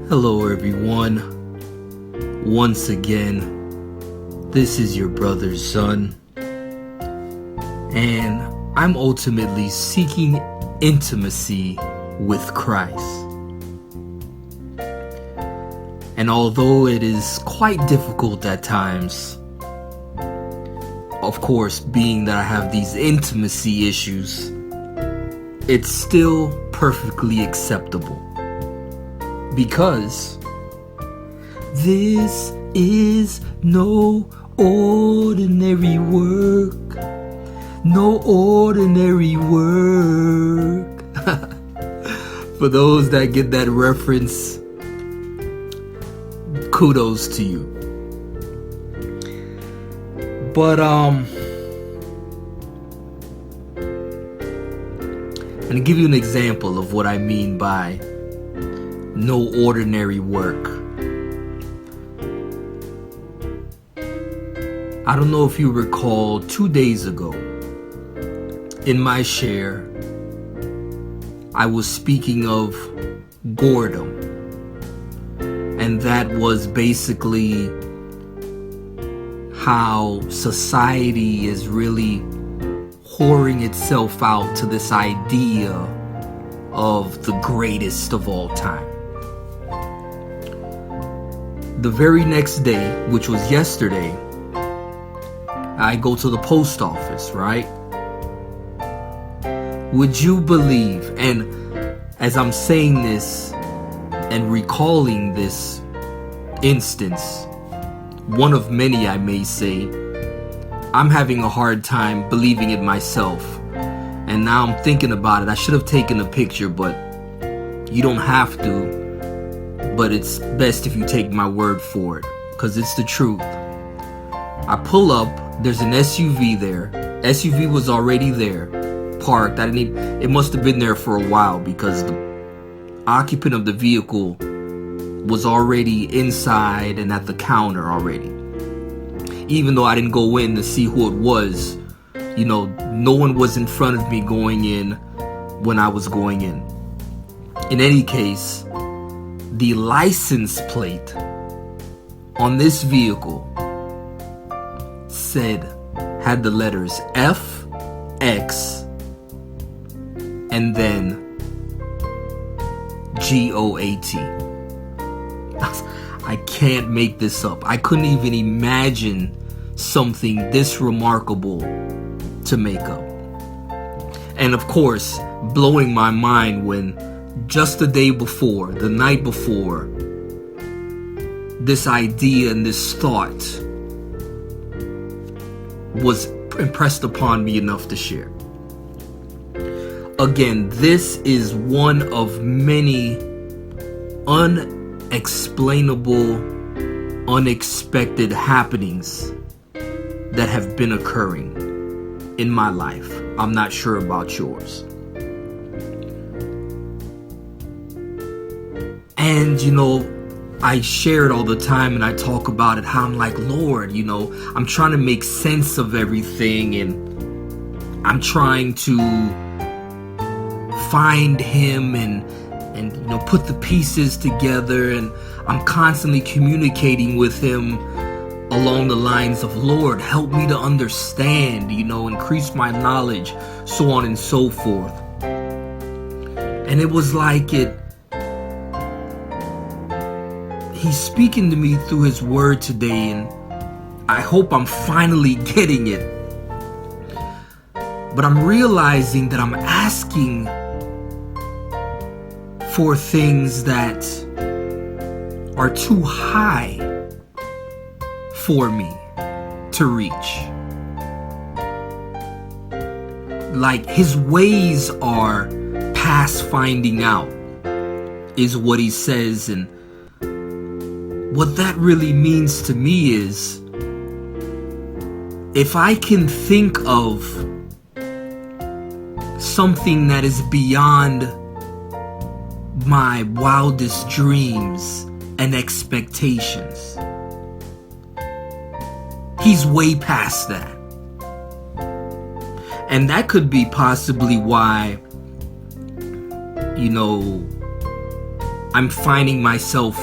Hello everyone, once again, this is your brother's son, and I'm ultimately seeking intimacy with Christ. And although it is quite difficult at times, of course, being that I have these intimacy issues, it's still perfectly acceptable. Because this is no ordinary work. No ordinary work. For those that get that reference, kudos to you. But I'm gonna give you an example of what I mean by no ordinary work. I don't know if you recall 2 days ago in my share, I was speaking of boredom, and that was basically how society is really whoring itself out to this idea of the greatest of all time. The very next day, which was yesterday, I go to the post office, right? Would you believe, and as I'm saying this and recalling this instance, one of many I may say, I'm having a hard time believing it myself. And now I'm thinking about it. I should have taken a picture, but you don't have to. But it's best if you take my word for it, because it's the truth. I pull up, there's an SUV there. SUV was already there, parked. It must have been there for a while, because the occupant of the vehicle was already inside and at the counter already. Even though I didn't go in to see who it was, no one was in front of me going in when I was going in. In any case, the license plate on this vehicle had the letters F, X, and then GOAT. I can't make this up. I couldn't even imagine something this remarkable to make up. And of course, blowing my mind when just the day before, the night before, this idea and this thought was impressed upon me enough to share. Again, this is one of many unexplainable, unexpected happenings that have been occurring in my life. I'm not sure about yours. And I share it all the time, and I talk about it, how I'm like, Lord, I'm trying to make sense of everything, and I'm trying to find him and put the pieces together, and I'm constantly communicating with him along the lines of, Lord, help me to understand, increase my knowledge, so on and so forth. And it was like he's speaking to me through his word today, and I hope I'm finally getting it. But I'm realizing that I'm asking for things that are too high for me to reach. Like, his ways are past finding out, is what he says. And what that really means to me is, if I can think of something that is beyond my wildest dreams and expectations, he's way past that. And that could be possibly why, I'm finding myself,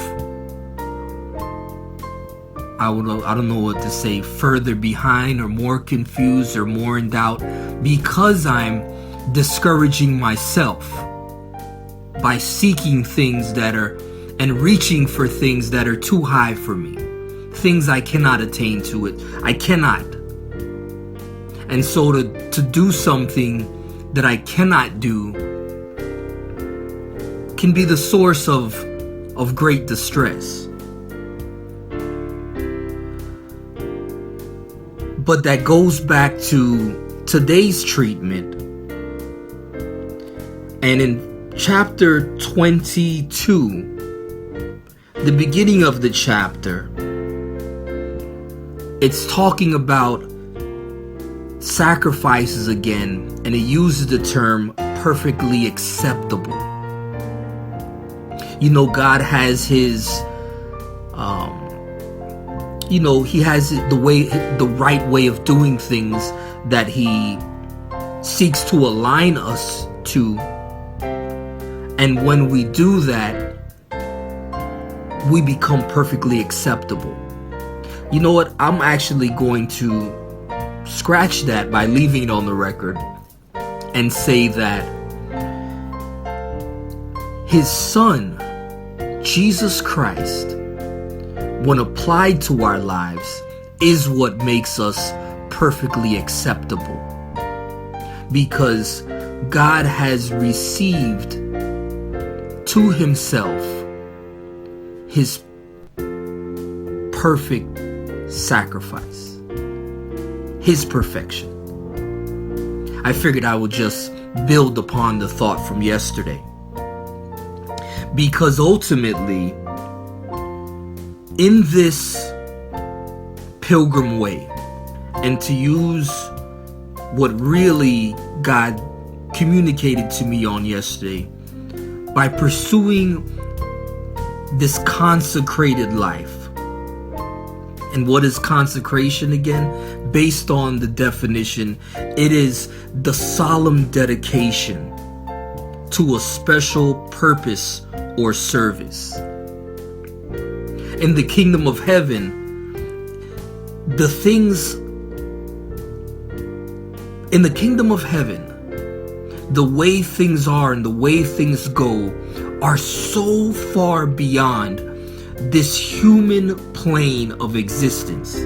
I don't know what to say, further behind or more confused or more in doubt, because I'm discouraging myself by seeking things that are and reaching for things that are too high for me, things I cannot attain to it. I cannot. And so to do something that I cannot do can be the source of great distress. But that goes back to today's treatment. And in chapter 22, the beginning of the chapter, it's talking about sacrifices again, and it uses the term perfectly acceptable. You know, God has his he has the right way of doing things that he seeks to align us to. And when we do that, we become perfectly acceptable. You know what? I'm actually going to scratch that by leaving it on the record and say that his son, Jesus Christ, when applied to our lives, is what makes us perfectly acceptable. Because God has received to himself his perfect sacrifice, his perfection. I figured I would just build upon the thought from yesterday. Because ultimately, in this pilgrim way, and to use what really God communicated to me on yesterday, by pursuing this consecrated life. And what is consecration again? Based on the definition, it is the solemn dedication to a special purpose or service. In the kingdom of heaven, the things in the kingdom of heaven, the way things are and the way things go are so far beyond this human plane of existence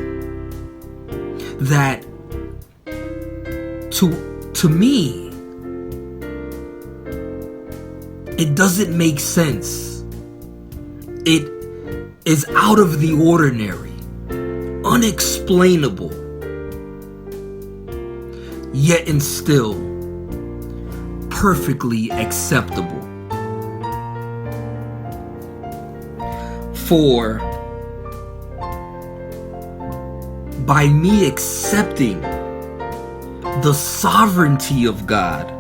that to me, it doesn't make sense. It is out of the ordinary, unexplainable, yet and still perfectly acceptable. For by me accepting the sovereignty of God,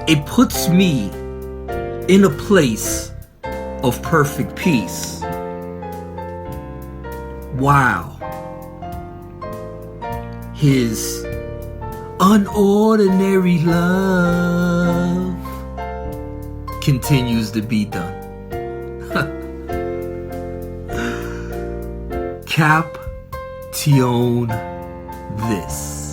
it puts me in a place of perfect peace. Wow. His unordinary love continues to be done. Caption this.